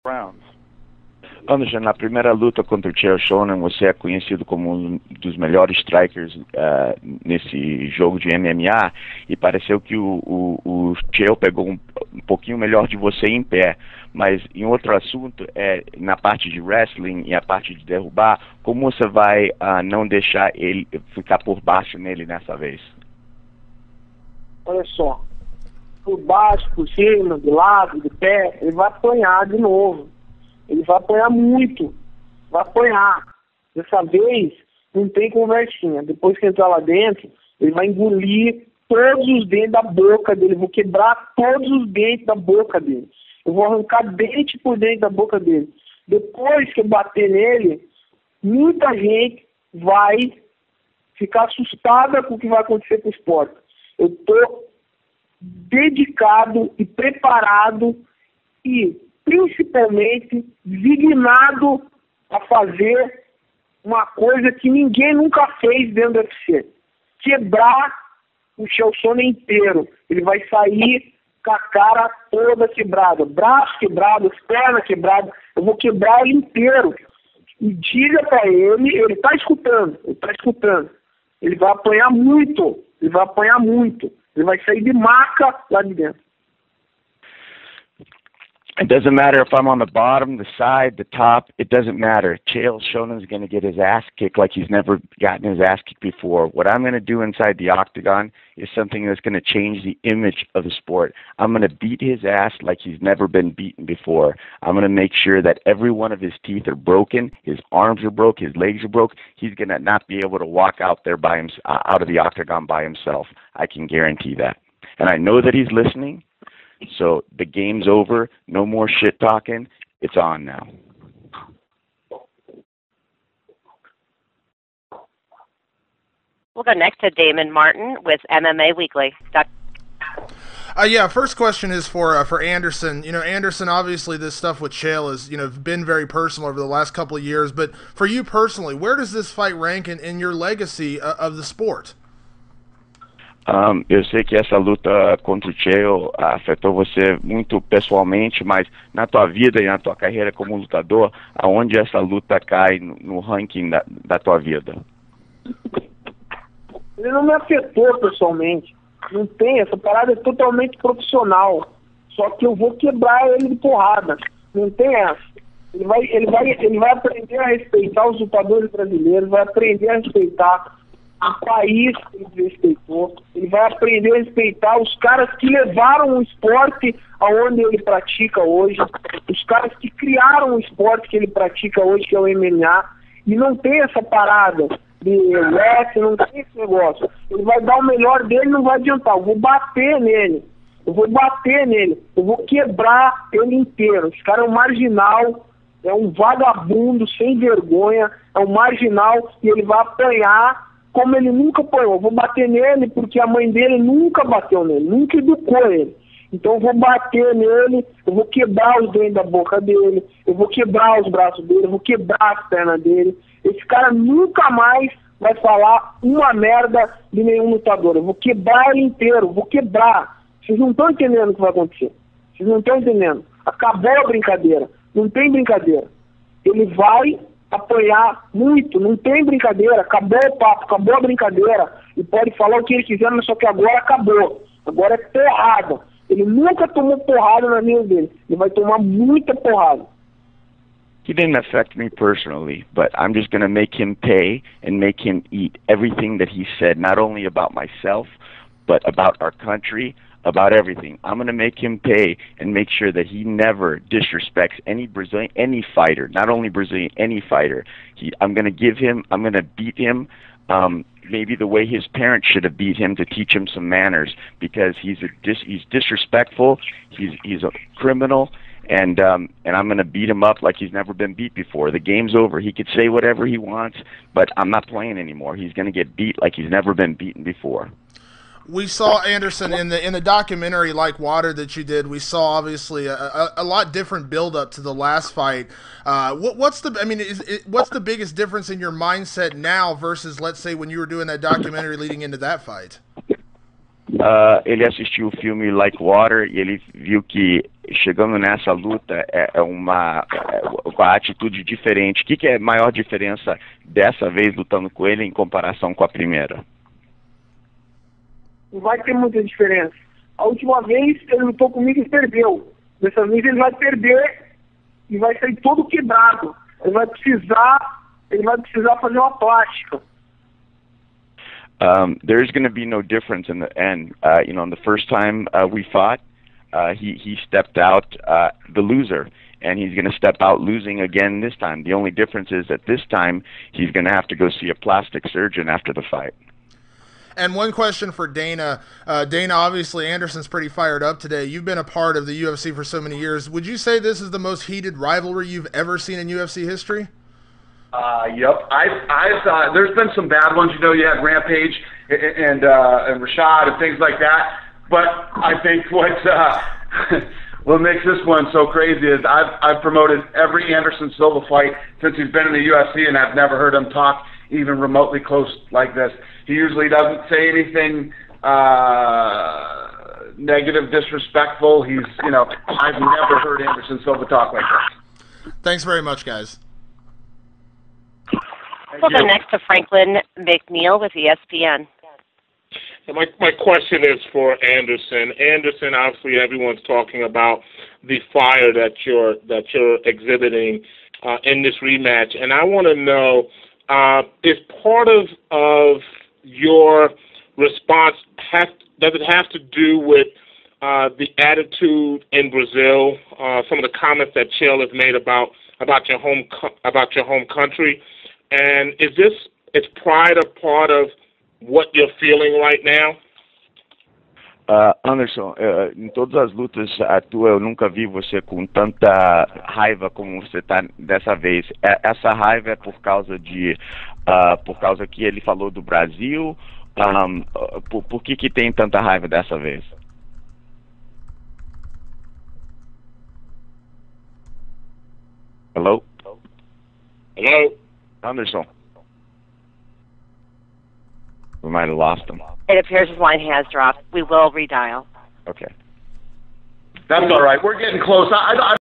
rounds. Anderson, na primeira luta contra o Chael Sonnen, você é conhecido como um dos melhores strikers nesse jogo de MMA, e pareceu que o Chael pegou um pouquinho melhor de você em pé. Mas em outro assunto, na parte de wrestling e a parte de derrubar, como você vai não deixar ele ficar por baixo nele nessa vez? Olha só, por baixo, por cima, do lado, de pé, ele vai apanhar de novo. Ele vai apanhar muito, vai apanhar. Dessa vez, não tem conversinha. Depois que entrar lá dentro, ele vai engolir todos os dentes da boca dele. Eu vou quebrar todos os dentes da boca dele. Eu vou arrancar dente por dentro da boca dele. Depois que eu bater nele, muita gente vai ficar assustada com o que vai acontecer com o esporte. Eu estou dedicado e preparado e principalmente designado a fazer uma coisa que ninguém nunca fez dentro do UFC. Quebrar o Chael Sonnen inteiro. Ele vai sair com a cara toda quebrada, braço quebrado, perna quebrada. Eu vou quebrar ele inteiro. E diga pra ele tá escutando, Ele vai apanhar muito, ele vai sair de maca lá de dentro. It doesn't matter if I'm on the bottom, the side, the top. It doesn't matter. Chael Sonnen's going to get his ass kicked like he's never gotten his ass kicked before. What I'm going to do inside the octagon is something that's going to change the image of the sport. I'm going to beat his ass like he's never been beaten before. I'm going to make sure that every one of his teeth are broken, his arms are broke, his legs are broke. He's going to not be able to walk out there by out of the octagon by himself. I can guarantee that. And I know that he's listening. So the game's over. No more shit talking. It's on now. We'll go next to Damon Martin with MMA Weekly. Yeah, first question is for Anderson. You know, Anderson, obviously this stuff with Chael has, been very personal over the last couple of years, but for you personally, where does this fight rank in your legacy of the sport? Eu sei que essa luta contra o Chael afetou você muito pessoalmente, mas na tua vida e na tua carreira como lutador, aonde essa luta cai no ranking da tua vida? Ele não me afetou pessoalmente. Não tem, essa parada é totalmente profissional. Só que eu vou quebrar ele de porrada. Não tem essa. Ele vai aprender a respeitar os lutadores brasileiros, vai aprender a respeitar o país que ele respeitou, ele vai aprender a respeitar os caras que levaram o esporte aonde ele pratica hoje, os caras que criaram o esporte que ele pratica hoje, que é o MMA, e não tem essa parada de wrestling, não tem esse negócio. Ele vai dar o melhor dele, não vai adiantar, eu vou bater nele, eu vou quebrar ele inteiro. Esse cara é um marginal, é um vagabundo sem vergonha, é um marginal, e ele vai apanhar como ele nunca apanhou. Eu vou bater nele porque a mãe dele nunca bateu nele, nunca educou ele. Então eu vou bater nele, eu vou quebrar os dentes da boca dele, eu vou quebrar os braços dele, eu vou quebrar as pernas dele. Esse cara nunca mais vai falar uma merda de nenhum lutador. Eu vou quebrar ele inteiro, eu vou quebrar. Vocês não estão entendendo o que vai acontecer. Vocês não estão entendendo. Acabou a brincadeira. Não tem brincadeira. Ele vai apanhar muito, não tem brincadeira, acabou o papo, acabou a brincadeira, e pode falar o que ele quiser, mas só que agora acabou, agora é porrada. Ele nunca tomou porrada na vida dele, ele vai tomar muita porrada. He didn't affect me personally, but I'm just going to make him pay and make him eat everything that he said, not only about myself, but about our country, about everything. I'm going to make him pay and make sure that he never disrespects any Brazilian, any fighter, not only Brazilian, any fighter. I'm going to beat him maybe the way his parents should have beat him to teach him some manners, because he's disrespectful, he's a criminal, and I'm going to beat him up like he's never been beat before. The game's over. He could say whatever he wants, but I'm not playing anymore. He's going to get beat like he's never been beaten before. We saw Anderson in the documentary Like Water that you did. We saw obviously a lot different build up to the last fight. What's the biggest difference in your mindset now versus, let's say, when you were doing that documentary leading into that fight? ele assistiu o filme Like Water e ele viu que chegando nessa luta é uma atitude diferente. O que é a maior diferença dessa vez lutando com ele em comparação com a primeira? Não vai ter muita diferença. A última vez ele lutou comigo e perdeu. Dessa vez ele vai perder e vai sair todo quebrado. Ele vai precisar fazer uma plástica. There's going to be no difference in the end. You know, the first time we fought, he stepped out the loser, and he's going to step out losing again this time. The only difference is that this time he's going to have to go see a plastic surgeon after the fight. And one question for Dana. Dana, obviously Anderson's pretty fired up today. You've been a part of the UFC for so many years. Would you say this is the most heated rivalry you've ever seen in UFC history? Yep. I've there's been some bad ones. You know, you had Rampage and Rashad and things like that. But I think what makes this one so crazy is I've promoted every Anderson Silva fight since he's been in the UFC, and I've never heard him talk even remotely close like this. He usually doesn't say anything negative, disrespectful. I've never heard Anderson Silva talk like this. Thanks very much, guys. We'll go next to Franklin McNeil with ESPN. My question is for Anderson. Anderson, obviously, everyone's talking about the fire that you're exhibiting in this rematch, and I want to know, is part of your response does it have to do with the attitude in Brazil? Some of the comments that Chael has made about your home country, and is pride a part of what you're feeling right now? Anderson, em todas as lutas tua, eu nunca vi você com tanta raiva como você está dessa vez. Essa raiva é por causa que ele falou do Brasil? Por que tem tanta raiva dessa vez? Hello? Hello? Anderson. We might have lost him. It appears his line has dropped. We will redial. Okay. That's all right. We're getting close.